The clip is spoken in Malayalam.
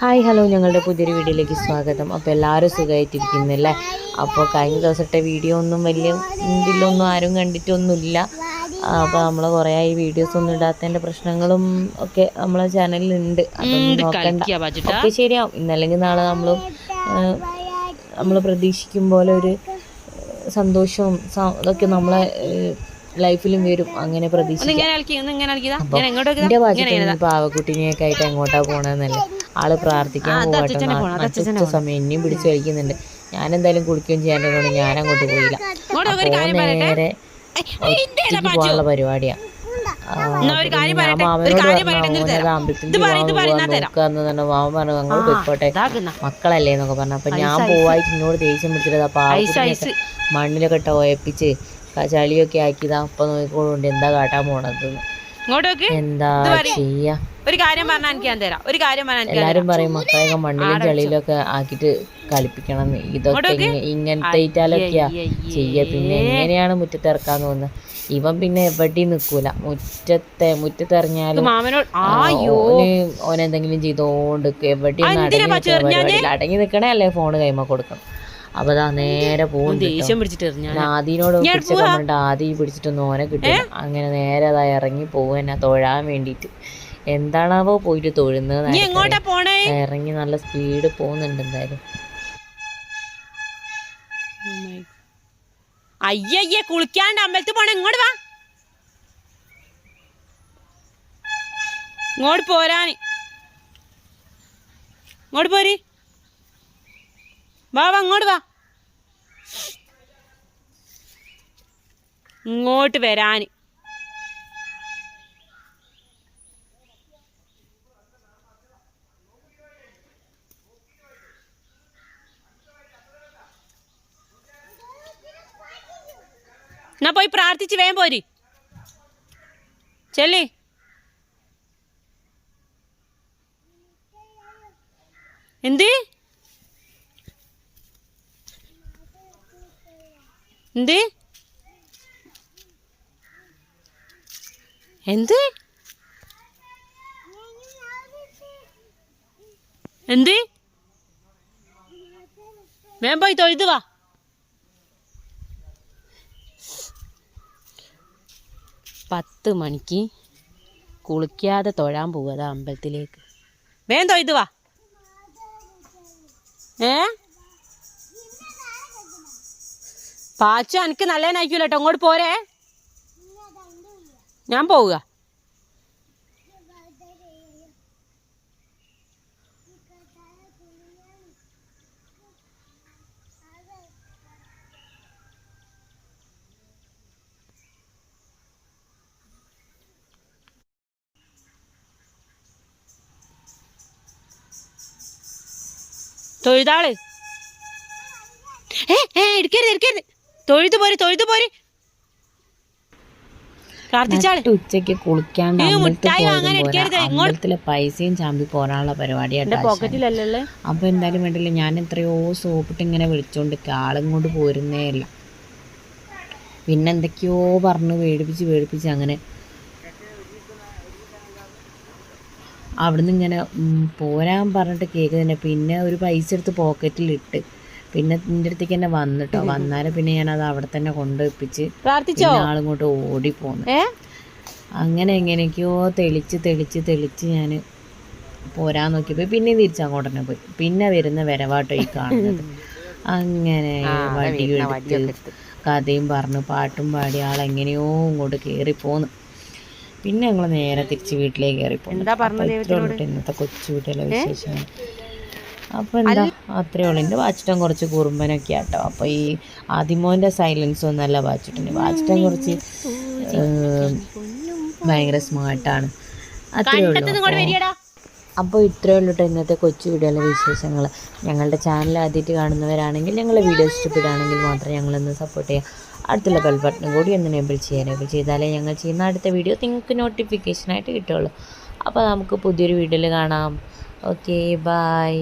ഹായ് ഹലോ, ഞങ്ങളുടെ പുതിയൊരു വീഡിയോയിലേക്ക് സ്വാഗതം. അപ്പോൾ എല്ലാവരും സുഖമായിട്ടിരിക്കുന്നില്ലേ? അപ്പോൾ കഴിഞ്ഞ ദിവസത്തെ വീഡിയോ ഒന്നും വലിയ ഇതിലൊന്നും ആരും കണ്ടിട്ടൊന്നുമില്ല. അപ്പോൾ നമ്മൾ കുറേ ഈ വീഡിയോസ് ഒന്നും ഇടാത്തതിൻ്റെ പ്രശ്നങ്ങളും ഒക്കെ നമ്മളെ ചാനലിലുണ്ട്. അതൊന്നും നോക്കണ്ട, ഒക്കെ ശരിയാവും. ഇന്നല്ലെങ്കിൽ നാളെ നമ്മൾ പ്രതീക്ഷിക്കും പോലെ ഒരു സന്തോഷവും ഇതൊക്കെ നമ്മളെ ലൈഫിലും വരും. അങ്ങനെ പ്രതീക്ഷിക്കാം. എൻ്റെ വാച്ചിട്ട് പാവക്കുട്ടിനെയൊക്കെ ആയിട്ട് എങ്ങോട്ടാണ് പോകണമെന്നല്ലേ ആള് പ്രാർത്ഥിക്കാൻ പോകട്ടെ. സമയം ഇനിയും പിടിച്ച് കഴിക്കുന്നുണ്ട്. ഞാനെന്തായാലും കുളിക്കുകയും ചെയ്യാനുള്ളതുകൊണ്ട് ഞാൻ അങ്ങോട്ട് പോയില്ല. നേരെ പോകാനുള്ള പരിപാടിയാണ്. ഞാൻ മാമനോട് പറഞ്ഞു അമ്പലത്തിൽ നോക്കാന്ന് മാമൻ പറഞ്ഞു അങ്ങോട്ട് പോയിക്കോട്ടെ മക്കളല്ലേ എന്നൊക്കെ പറഞ്ഞു. അപ്പൊ ഞാൻ പോവായിട്ട് എന്നോട് ദേഷ്യം പിടിച്ചിട്ട് പാവക്കുട്ടിനൊക്കെ മണ്ണിലൊക്കെ ടോയപ്പിച്ച് ചളിയൊക്കെ ആക്കിയതാ. അപ്പൊ നോക്കിക്കോളുണ്ട് എന്താ കാട്ടാൻ പോണത്. എന്താ ചെയ്യാ? ഒരു കാര്യം പറഞ്ഞാൽ എനിക്ക് ഞാൻ തരാം. ഒരു കാര്യം എല്ലാരും പറയും മക്കളെയൊക്കെ മണ്ണിലും ചളിയിലൊക്കെ ആക്കിയിട്ട് കളിപ്പിക്കണം. ഇതൊക്കെ ഇങ്ങനത്തെ ഇറ്റാലൊക്കെയാ ചെയ്യ. പിന്നെ എങ്ങനെയാണ് മുറ്റത്തിറക്കാന്ന് തോന്നുന്നത്. ഇവൻ പിന്നെ എവിടെയും നിൽക്കൂല. മുറ്റത്തിറങ്ങിയാലും ഓനെന്തെങ്കിലും ചെയ്തോണ്ട് എവിടെയും അടങ്ങി നിൽക്കണേ അല്ലേ ഫോണ് കൈമ കൊടുക്കണം. അപ്പൊ അതാ നേരെ പോകും. ആദിനോട് പിടിച്ചൊക്കെ പറഞ്ഞിട്ട് ആദി പിടിച്ചിട്ടൊന്നും ഓനെ കിട്ടില്ല. അങ്ങനെ നേരെ അതാ ഇറങ്ങി പോകും എന്നെ തൊഴാൻ വേണ്ടിയിട്ട്. എന്താണാവോ പോയിട്ട് തൊഴുന്നത്. ഇറങ്ങി നല്ല സ്പീഡ് പോകുന്നുണ്ട് എന്തായാലും. അയ്യയ്യേ കുളിക്കാണ്ട് അമ്പലത്തിൽ പോണ. ഇങ്ങോട്ട് വാ, ഇങ്ങോട്ട് പോരാന്. ഇങ്ങോട്ട് പോരി, വാ വാ ഇങ്ങോട്ട് വാ. ഇങ്ങോട്ട് വരാന്. എന്നാ പോയി പ്രാർത്ഥിച്ച് വേഗം പോരി. ചെല്ലി. എന്ത് എന്ത് എന്ത് എന്ത് വേഗം പോയി തൊഴുത് വാ. പത്ത് മണിക്ക് കുളിക്കാതെ തൊഴാൻ പോവുക അമ്പലത്തിലേക്ക്. വേഗം തൊഴുത് വാ. പാച്ചു എനിക്ക് നല്ലതിനായിക്കൂല കേട്ടോ. അങ്ങോട്ട് പോരേ, ഞാൻ പോവുക. തൊഴുതാള് എടുക്കരുത്. തൊഴുതു പോര്. ഉച്ചക്ക് കുളിക്കാണ്ട് അമ്പലത്തിലെ പൈസയും ചാമ്പി പോരാനുള്ള പരിപാടിയായിട്ട്. അപ്പൊ എന്തായാലും വേണ്ടില്ല, ഞാൻ എത്രയോ സോപ്പിട്ട് ഇങ്ങനെ വിളിച്ചോണ്ട് ആളിങ്ങോട്ട് പോരുന്നേ ഇല്ല. പിന്നെ എന്തൊക്കെയോ പറഞ്ഞ് പേടിപ്പിച്ച് അങ്ങനെ അവിടുന്ന് ഇങ്ങനെ പോരാൻ പറഞ്ഞിട്ട് കേൾക്കുന്നുണ്ട്. പിന്നെ ഒരു പൈസ എടുത്ത് പോക്കറ്റിലിട്ട് പിന്നെ നിൻ്റെ അടുത്തേക്ക് തന്നെ വന്നിട്ടോ. വന്നാലും പിന്നെ ഞാനത് അവിടെ തന്നെ കൊണ്ടുവെപ്പിച്ച് ആളിങ്ങോട്ട് ഓടിപ്പോന്നു. അങ്ങനെ എങ്ങനെയൊക്കെയോ തെളിച്ച് ഞാൻ പോരാൻ നോക്കിയപ്പോൾ പിന്നെ തിരിച്ചങ്ങോട്ട് തന്നെ പോയി. പിന്നെ വരുന്ന വരവാട്ടോ ഈ കാണുന്നത്. അങ്ങനെ വടിയെടുത്ത് കഥയും പറഞ്ഞു പാട്ടും പാടി ആളെങ്ങനെയോ ഇങ്ങോട്ട് കയറിപ്പോന്നു. പിന്നെ ഞങ്ങൾ നേരെ തിരിച്ച് വീട്ടിലേക്ക് കയറിപ്പോന്നു. ഇന്നത്തെ കൊച്ചു വീട്ടിലെ വിശേഷമാണ്. അപ്പോൾ എന്താ അത്രയേ ഉള്ളൂ. എൻ്റെ വാച്ചിട്ടൻ കുറച്ച് കുറുമ്പനൊക്കെ ആട്ടോ. അപ്പോൾ ഈ ആദിമോൻ്റെ സൈലൻസ് ഒന്നല്ല വാച്ചിട്ടന്. വാച്ചിട്ടൻ കുറച്ച് ഭയങ്കര സ്മാർട്ടാണ്. അത്രയേ ഉള്ളൂ. അപ്പോൾ ഇത്രയേ ഉള്ളൂ കേട്ടോ ഇന്നത്തെ കൊച്ചു വീഡിയോയിലെ വിശേഷങ്ങൾ. ഞങ്ങളുടെ ചാനൽ ആദ്യമായിട്ട് കാണുന്നവരാണെങ്കിൽ ഞങ്ങളുടെ വീഡിയോ ഇഷ്ടപ്പെടുകയാണെങ്കിൽ മാത്രം ഞങ്ങളൊന്ന് സപ്പോർട്ട് ചെയ്യുക. അടുത്തുള്ള ബെൽ ബട്ടൺ കൂടി ഒന്ന് എനേബിൾ ചെയ്താലേ ഞങ്ങൾ ചെയ്യുന്ന അടുത്ത വീഡിയോ നിങ്ങൾക്ക് നോട്ടിഫിക്കേഷനായിട്ട് കിട്ടുള്ളൂ. അപ്പോൾ നമുക്ക് പുതിയൊരു വീഡിയോയിൽ കാണാം. Okay, by.